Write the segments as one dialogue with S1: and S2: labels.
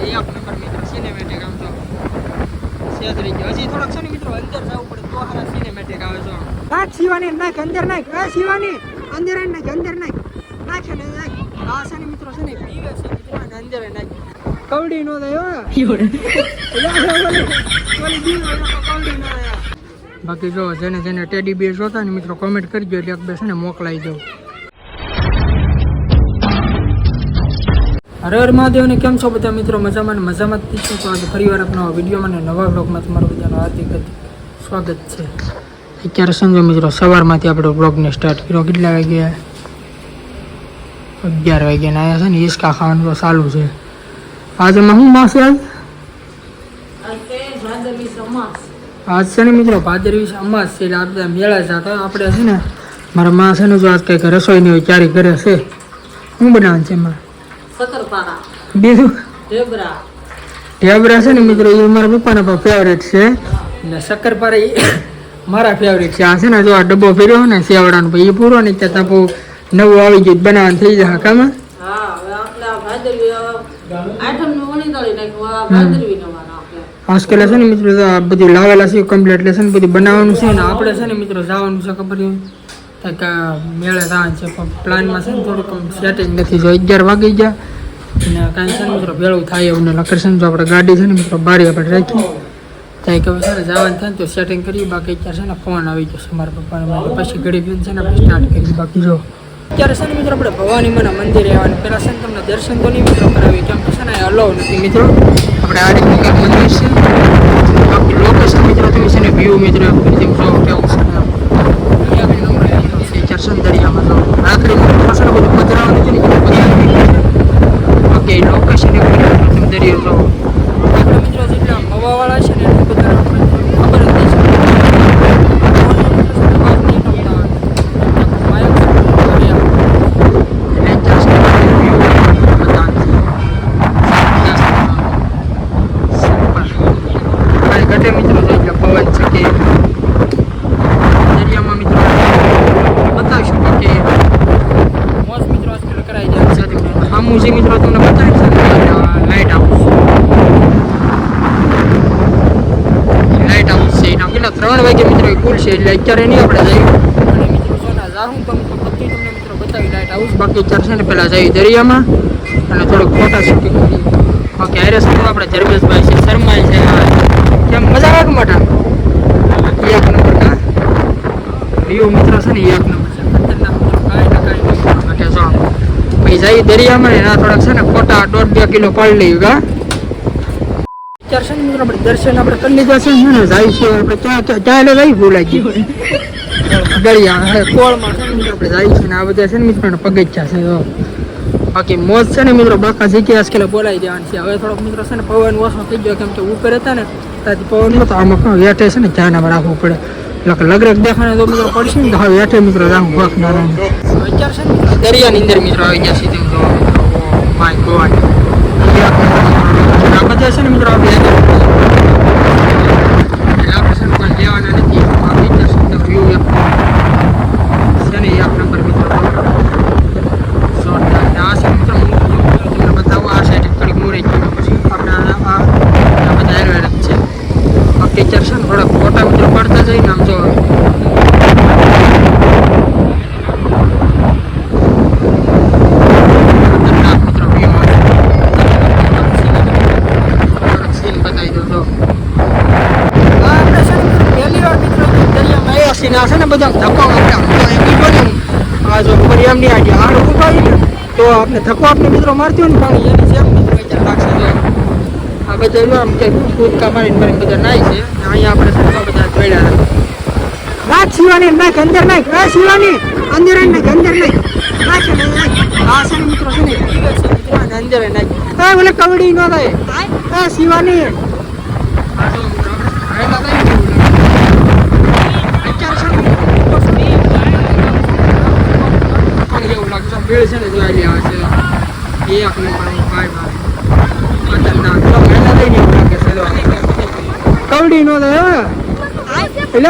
S1: એક નંબર મિત્રો સિનેમેટિક આમ તો સેદરી ગયો. હજી થોડાક છે ને મિત્રો અંદર જવું પડે તો હારા સિનેમેટિક આવે છે. નાખ શિવાની નાખ અંદર નાખ. શિવાની અંદર નાખ અંદર નાખ નાખે ને નાખ. આ છે ને મિત્રો છે ને પીવે છે મિત્રો અને અંદર નાખ. કવડી નો દે હો. બાકી જો જેને જેને ટેડી બેર જોતા ને મિત્રો કોમેન્ટ કરજો એટલે એક બે છે ને મોકલાઈ દઉં. હર હર મહાદેવ ને કેમ છો બધા મિત્રો? મજામાં ને મજામાં જ છો. તો આજે ફરીવાર આપણા વિડીયોમાં ને નવા બ્લોગમાં તમારું બધાનું હાર્દિક સ્વાગત છે. અત્યારે સમજો મિત્રો સવારમાંથી આપણે બ્લોગને સ્ટાર્ટ કર્યો. કેટલા વાગ્યા? 11 વાગ્યા. આવ્યા છે ને હિસકા ખાવાનું તો ચાલુ છે. આજે માં શું માસ? આજ છે ને મિત્રો ભાદરવી અમાસ છે એટલે આપણે મેળા જતા આપણે છે ને મારા માં છે ને જો આજ કંઈક રસોઈની હોય ત્યારે ઘરે છે. શું બનાવવાનું છે એમાં? બીજું ઢેબરા છે ને મિત્રો એ મારા પપ્પાના પણ ફેવરેટ છે ને શક્કરપારા એ મારા ફેવરેટ છે. આ છે ને જો આ ડબ્બો ફેર્યો ને સેવડાનો એ પૂરો ને ત્યાં બહુ નવું આવી ગયું બનાવવાનું થઈ જાય કામાં. આજકાલ છે ને મિત્રો આ બધું લાવેલા છે કમ્પ્લીટ લેસન બધું બનાવવાનું છે ને આપણે છે ને મિત્રો જવાનું છે ખબર કંઈક મેળે જવાનું છે પણ પ્લાનમાં છે ને થોડુંક સેટિંગ નથી. જો 11 વાગી ગયા અને કાંઈ છે ને મિત્રો ભેળું થાય એવું ને લકરશન જો આપણે ગાડી છે ને મિત્રો બારી આપણે રાખી ત્યાં કે છે ને જવાનું થાય તો સેટિંગ કરીએ. બાકી અત્યારે છે ને ફોન આવી ગયો છે મારા પપ્પાને પછી ઘડી પીને છે ને આપણે સ્ટાર્ટ કરીએ. બાકી જો અત્યારે છે ને મિત્રો આપણે ભવાની માના મંદિરે આવવાનું. પહેલાં છે ને તમને દર્શન તો નહીં મિત્રો કરાવી કેમ કે છે ને અલાઉ નથી મિત્રો. આપણે આ રીતનું કંઈક મંદિર છે. બાકી લોકેશન મિત્રો તમે છે ને વ્યૂ મિત્રો એમ કરી જેવું જો કેવું છે ચરસન દરિયામાં તો રાત્રિમાં પાછળ બધું પધરાવાનું છે ને બાકી લોકેશન એવું દરિયો જો આપણે મિત્રો જેટલા હવાવાળા છે ને એટલું બધા ખબર જ નહીં ઘટે મિત્રો જો એટલે પવન છે કે દરિયામાં મિત્રો બતાવીશું કે મોજ મિત્રો આજકાલ કરાઈ જાય સાથે આમું છે મિત્રો તમને બતાવીશ લાઇટ હાઉસ છે એના કેટલા 3 વાગે મિત્રો એ ખુલશે એટલે અત્યારે નહીં આપણે જઈએ અને મિત્રો સોના જાહું પણ બધું તમને મિત્રો બતાવી લાઇટ હાઉસ. બાકી અત્યારે છે ને પહેલાં જઈએ દરિયામાં અને થોડુંક ફોટા શૂટિંગ કરીએ. બાકી હારે સાથે આપણે ધર્મેશભાઈ છે શર્માય છે કેમ મજા આવે કે મોટા એક નંબર કા વ્યૂ મિત્રો છે ને એક નંબર છે. ખતરનાક મિત્રો કાંઈ ના કાંઈ માટે જો ભાઈ જઈ દરિયામાં ને થોડાક છે ને ખોટા 1.5-2 કિલો પાડી લઈએ કા. અત્યારે છે ને મિત્રો આપણે દર્શન આપણે કરી લીધા છે ને જાય છે આપણે ક્યાં એટલે જઈ ભૂલાઈ ગયું દરિયા કોળમાં છે ને મિત્રો આપણે જાય છે ને આ બધા છે ને મિત્રો પગથિયા છે. બાકી મોજ છે ને મિત્રો બાકા જગ્યાએ આજકાલ બોલાવી દેવાની છે. હવે થોડોક મિત્રો છે ને પવન ઓછો થઈ ગયો કેમ કે ઉપર હતા ને ત્યાંથી પવન નતો આમાં વેઠે છે ને ધ્યાન રાખવું પડે એટલે લગરગ દેખાને તો મિત્રો પડશે ને તો હવે વેઠે મિત્રો રાખવું ભાગ ના અત્યારે છે ને દરિયાની અંદર મિત્રો આવી ગયા છે તેમ જો માય ગોડ આ બધા છે ને મિત્રો આપણે છે ને કોઈ લેવાના નથી. આપી જશે તો વ્યૂ છે ને એક નંબર મિત્રો આ છે મિત્રો તમને બતાવું આ સાઈડ થોડીક મોરી ગઈ પછી આપણે આ બધા એરવેર જ છે. બાકી ચાર છે ને થોડાક ફોટા મિત્રો પડતા જઈને આમ જો મિત્રો વ્યૂ સીન બતાવી દઉં જો આપણે છે ને પહેલી વાર મિત્રો દરિયામાં આવ્યા છીએ આ છે ને બધા ધક્કો આ જો ઉપર એમ નહીં આવી આડ ઉપાડી ને તો આપણે ધક્કો આપણે મિત્રો મારતી હોય ને પાણી એની જેમ મિત્રો વિચાર લાગશે. આ બધા આમ કે કૂદકા મારીને બધા નાય છે. અહીંયા આપણે બધા જોડ્યા નાખ શિવાની નાખ અંદર નાખ. શિવાની અંદર નાખ અંદર નાખ નાખે ને નાખ. આ છે મિત્રો છે ને પીવે છે મિત્રો અને અંદર નાખ. ઓલે કવડી નો થાય શિવાની આ જો મિત્રો આયલા થાય એવું લાગશે ભેળ છે ને જોઈ આવે છે એક નંબર ભાઈ કવડી નો થાય કવડી નો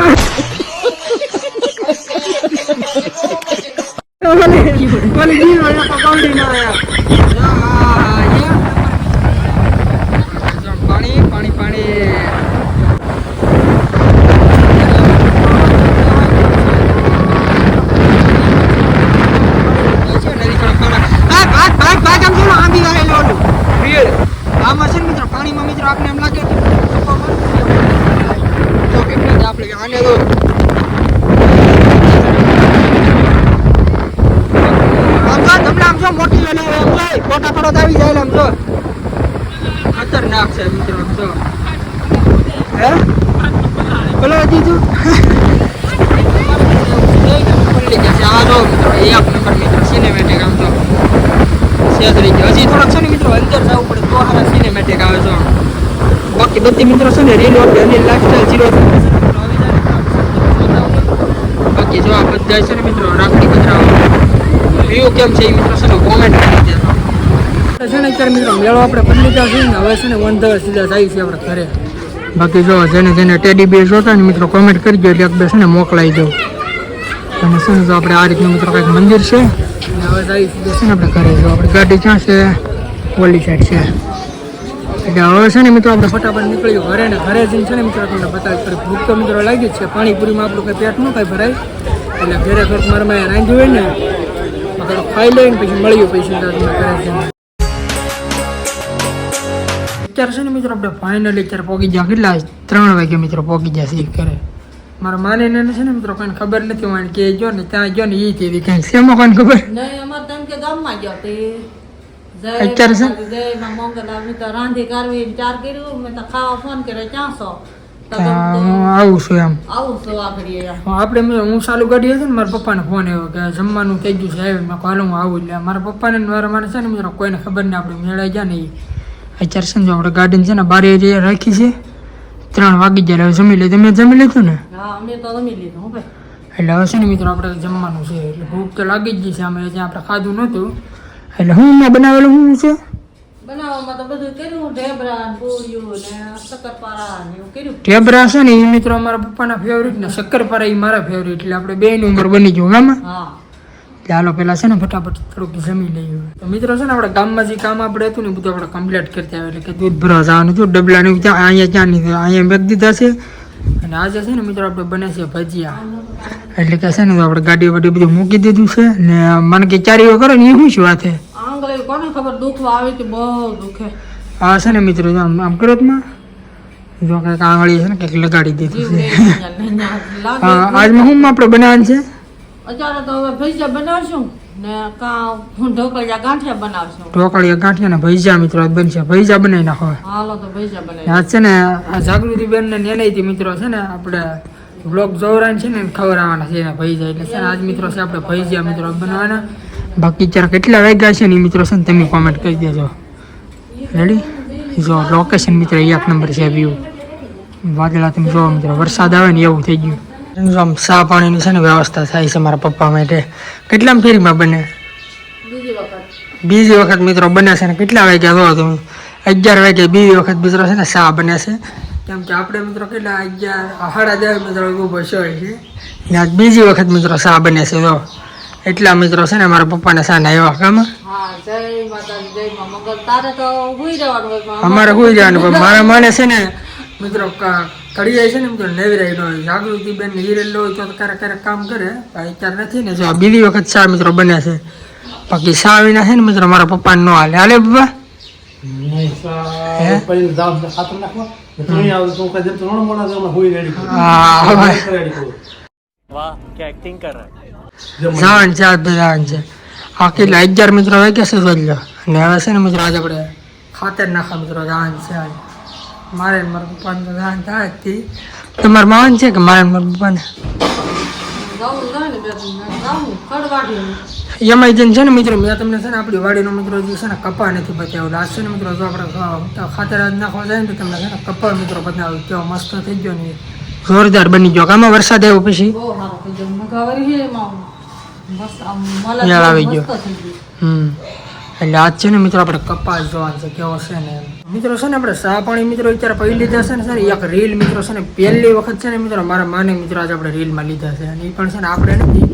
S1: આ જો મિત્રો એક નંબર મિત્રો સિનેમેટિક આમ તો સેજરી ગયો હજી થોડોક છે ને મિત્રો અંદર જવું પડે તો સારા સિનેમેટિક આવે છે બાકી બધી મિત્રો છે ને રીલ ઓકે અને લાઈફસ્ટાઈલ 0 બાકી જો આ બધા છે ને મિત્રો રાખડી કચરા વ્યૂ કેમ છે એ મિત્રો છે ને કોમેન્ટ કરી દેજો છે ને અત્યારે મિત્રો મેળો આપણે બદલી જાવ છે ને હવે છે ને વંધર સીધા જાય છે આપણે ઘરે બાકી જો જેને ટેડી બેર જોતા ને મિત્રો કોમેન્ટ કરજો એટલે એક બે છે ને મોકલાઈ દઉં અને શું જો આપણે આ રીતનું મિત્રો કંઈક મંદિર છે અને હવે જાય સીધા છે ને આપણે ઘરે જો આપણી ગાડી ક્યાં છે ઓલી સાઈડ છે એટલે હવે છે ને મિત્રો આપણે ફટાફટ નીકળ્યું ઘરે ને ઘરે જઈને છે ને મિત્રો તમને બતાવી પડે ભૂખ તો મિત્રો લાગી જ છે પાણીપુરીમાં આપણું કંઈ પેટ ન કાંઈ ભરાય એટલે ઘરે થોડુંક મારામાં રાંધ્યું હોય ને આપણે ખાઈ લઈને પછી મળ્યું પૈસા તમને ઘરે જઈને અત્યારે છે ને મિત્રો આપણે ફાઇનલી અત્યારે પહોંચી ગયા કેટલા 3 વાગે મિત્રો પહોંચી ગયા છે ઘરે મારા માને ને છે ને મિત્રો કોઈને ખબર નથી હોય કે જો ને ત્યાં જો ને એ તેવી કંઈક શેમાં કોઈને ખબર
S2: નહીં અમારે તેમ કે ગામમાં ગયો તે
S1: અત્યારે છે
S2: જયમાં મંગલા મેં તો રાંધી કરવી ચાર કર્યું મેં તો ખાવા ફોન કર્યો ક્યાં છો
S1: હું આવું છું એમ
S2: આવું છો આગળ
S1: આપણે હું ચાલુ ગાડી હતી ને મારા પપ્પાને ફોન આવ્યો કે જમવાનું થઈ ગયું છે મેં હાલ હું આવું એટલે મારા પપ્પાને મારા મને છે ને મિત્રો કોઈને ખબર નહીં આપણે મેળાઈ ગયા ને અત્યારે છે ને જો આપણે ગાર્ડન છે ને બારે રાખી છે 3 વાગી જાય હવે જમી લીધું મેં જમી લીધું ને
S2: હા અમે તો જમી લીધું ભાઈ
S1: એટલે હવે છે ને મિત્રો આપણે જમવાનું છે એટલે ભૂખ તો લાગી જ ગઈ છે અમે ત્યાં આપણે ખાધું નહોતું એટલે હું મેં બનાવેલું શું છે
S2: બનાવવામાં તો બધું કર્યું ઢેબરા પૂરીઓ ને શક્કરપારા ને એવું કર્યું
S1: ઢેબરા છે ને એ મિત્રો અમારા પપ્પાના ફેવરિટ ને શક્કરપારા એ મારા ફેવરિટ એટલે આપણે બેયનું ઉંમર બની ગયું ગામમાં
S2: હા
S1: ચાલો પેલા છે ને ફટાફટ થોડુંક જમી લઈએ તો મિત્રો છે ને આપણે ગામમાં જે કામ આપણે હતું ને બધું આપણે કમ્પ્લીટ કરતા આવે એટલે કે દૂધ ભરવા જવાનું હતું ડબલાને ત્યાં અહીંયા ક્યાં નહીં અહીંયા મેક દીધા છે અને આજે છે ને મિત્રો આપણે બને છે ભજીયા એટલે કે છે ને આપણે ગાડી વાડી બધું મૂકી દીધું છે ને મને કે ચારીઓ કરો ને એ શું શું વાત છે
S2: આંગળી કોને ખબર દુખવા આવી હતી બહુ દુખે
S1: હા છે ને મિત્રો આમ કરો માં જો કંઈક આંગળી છે ને કંઈક લગાડી દીધું છે આજમાં શું આપણે બનાવવાનું છે
S2: અત્યારે તો હવે ભજીયા બનાવશું ને ઢોકળિયા ગાંઠિયા બનાવશું
S1: ઢોકળિયા ગાંઠિયા ને ભજીયા મિત્રો બનશે ભજીયા બનાવી નાખો
S2: હાલો તો ભજીયા બનાવી
S1: આજ છે ને આ જાગૃતિ બેન ને નેનાઈથી મિત્રો છે ને આપણે બ્લોગ જોવરાન છે ને ખબર આવવાના છે ને ભજીયા એટલે છે ને આજ મિત્રો છે આપણે ભજીયા મિત્રો બનાવવાના બાકી ચાર કેટલા વાગ્યા છે ને એ મિત્રો છે ને તમે કોમેન્ટ કરી દેજો રેડી જો લોકેશન મિત્રો 1 નંબર છે વ્યૂ વાદળા તમે જોવો મિત્રો વરસાદ આવે ને એવું થઈ ગયું આમ ચા પાણીની છે ને વ્યવસ્થા થાય છે મારા પપ્પા માટે કેટલામાં ફેરીમાં બને બીજી વખત મિત્રો બને છે ને કેટલા વાગ્યા જો તમે 11 વાગે બીજી વખત મિત્રો છે ને ચા બને છે કેમ કે આપણે મિત્રો કેટલા 11 સાડા 10 મિત્રો ઊભો છે ને આજ બીજી વખત મિત્રો ચા બને છે જો એટલા મિત્રો છે ને મારા પપ્પાને ચા ના એવા કામ અમારે હુઈ જવાનું પણ મારા માને છે ને મિત્રો કડિયા છે ને મિત્રો નેવરાઈ ન હોય જાગૃતિ બેન હિરેલ હોય તો ક્યારેક કામ કરે અત્યારે નથી ને જો બીજી વખત ચા મિત્રો બને છે બાકી ચા વિના છે ને મિત્રો મારા પપ્પાને ન હાલે હાલે પપ્પા જાણ છે આ કેટલા 11 મિત્રો વાગ્યા છે જોઈ અને હવે છે ને મિત્રો આજે આપણે ખાતર નાખવા મિત્રો જાણ છે મારે મારા પપ્પાને તો જાણ થાય જ તમારે માન છે કે મારે મારા પપ્પાને એમાં જઈને છે ને મિત્રો મેં તમને છે ને આપણી વાડીનો મિત્રો જે છે ને કપા નથી બતાવ્યો આજ છે ને મિત્રો જો આપણે ખાતર આજ નાખવા જાય ને તો તમને છે ને કપા મિત્રો બતાવ્યો કેવો મસ્ત થઈ ગયો ને જોરદાર બની ગયો આમાં વરસાદ આવ્યો પછી આવી ગયો એટલે આજ છે ને મિત્રો આપણે કપાસ જોવાનું છે કેવો છે ને મિત્રો છે ને આપણે ચા પાણી મિત્રો અત્યારે પડી લીધા છે ને એક રીલ મિત્રો છે ને પહેલી વખત છે ને મિત્રો મારા માને મિત્રો આજે આપણે રીલમાં લીધા છે અને એ પણ છે ને આપણે નથી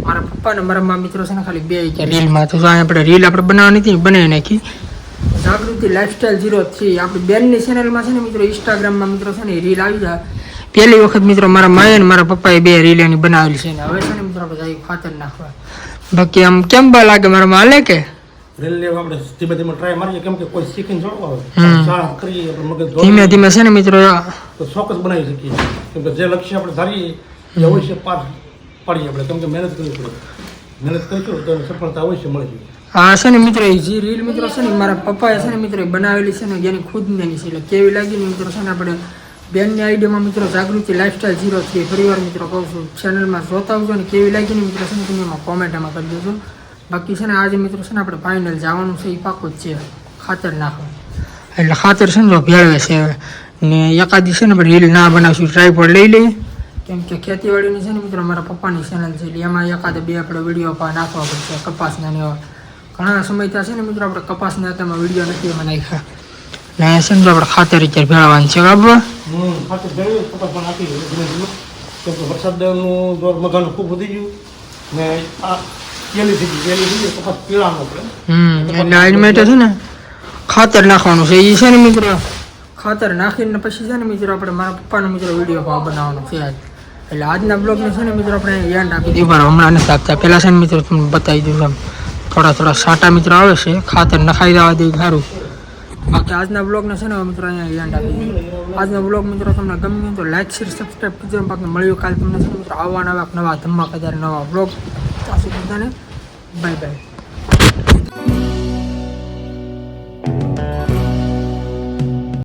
S1: મારા પપ્પા ને મારા મા મિત્રો છે ને ખાલી 2 રીલમાં તો આપણે રીલ આપણે બનાવવાની હતી બનાવી નાખી જાગૃતિ લાઈફસ્ટાઈલ 03 આપણી બેનની ચેનલમાં છે ને મિત્રો ઇન્સ્ટાગ્રામમાં મિત્રો છે ને રીલ આવી જાય પહેલી વખત મિત્રો મારા માએ અને મારા પપ્પાએ 2 રીલ એની બનાવેલી છે ને હવે છે ને મિત્રો આપણે જાય ખાતર નાખવા બાકી આમ કેમ બા લાગે મારા માં હાલે કે
S3: આપણે ધીમે ધીમે ટ્રાય મારીએ કેમ કે કોઈ શીખીને જોડવા હોય કરીએ આપણે મગજ
S1: ધીમે ધીમે છે ને મિત્રો
S3: તો ચોક્કસ બનાવી શકીએ કેમ કે જે લક્ષ્ય આપણે ધારીએ એ અવશ્ય પાર પાડીએ આપણે કેમ કે મહેનત કરવી પડે મહેનત કરીશું તો સફળતા અવશ્ય મળે છે
S1: હા છે ને મિત્રો એ જે રીલ મિત્રો છે ને મારા પપ્પાએ છે ને મિત્રો બનાવેલી છે ને જેની ખુદ ની છે એટલે કેવી લાગી ને મિત્રો છે ને આપણે બેનની આઈડિયામાં મિત્રો જાગૃતિ લાઈફસ્ટાઈલ 03 ફરીવાર મિત્રો કહું છું ચેનલમાં જોતા આવજો અને કેવી લાગી ને મિત્રો છે ને તમે એમાં કોમેન્ટમાં કરી દેજો. બાકી છે ને આજે મિત્રો છે ને આપણે ફાઇનલ જવાનું છે એ પાકો જ છે ખાતર નાખવા. એટલે ખાતર છે ને જો ભેળવે છે ને એકાદી છે ને આપણે રીલ ના બનાવશું ટ્રાયપોડ લઈ લઈએ કેમ કે ખેતીવાડીની છે ને મિત્રો મારા પપ્પાની ચેનલ છે એટલે એમાં એકાદ બે આપણે વિડીયો નાખવા પડશે કપાસના ને એવા ઘણા સમય ત્યાં છે ને મિત્રો આપણે કપાસના તેમાં વિડીયો નથી એમાં નાખ્યા ને છે ને આપણે ખાતર અત્યારે ભેળવવાનું છે બરાબર.
S3: ખાતર ભેળવી કપાસમાં નાખી દઈએ ધીમે ધીમે કેમ કે વરસાદનું જોર મગાનું ખૂબ વધી ગયું ને આ કેલી થઈ ગઈ કપાસ પીળાનો આપણે
S1: એટલે આની માટે છે ને ખાતર નાખવાનું છે એ છે ને મિત્રો ખાતર નાખીને પછી છે ને મિત્રો આપણે મારા પપ્પાનો મિત્રો વિડીયો બનાવવાનો છે આજ. એટલે આજના બ્લોગને છે ને મિત્રો આપણે યાદ આપી દઈએ બરાબર હમણાં નથી આપતા પહેલાં છે ને મિત્રો તમને બતાવી દઉં થોડા સાટા મિત્રો આવે છે ખાતર નખાઈ દેવા દે સારું. બાકી આજના બ્લોગને છે ને મિત્રો અહીંયા યાદ આપી દઈએ. આજનો બ્લોગ મિત્રો તમને ગમ્યું તો લાઈક શેર સબસ્ક્રાઈબ કરજો. બાકી મળ્યું કાલે તમને છે ને મિત્રો આવવાના નવા ધમાકેદાર નવા બ્લોગ ત્યાં સુધી બધાને બાય બાય.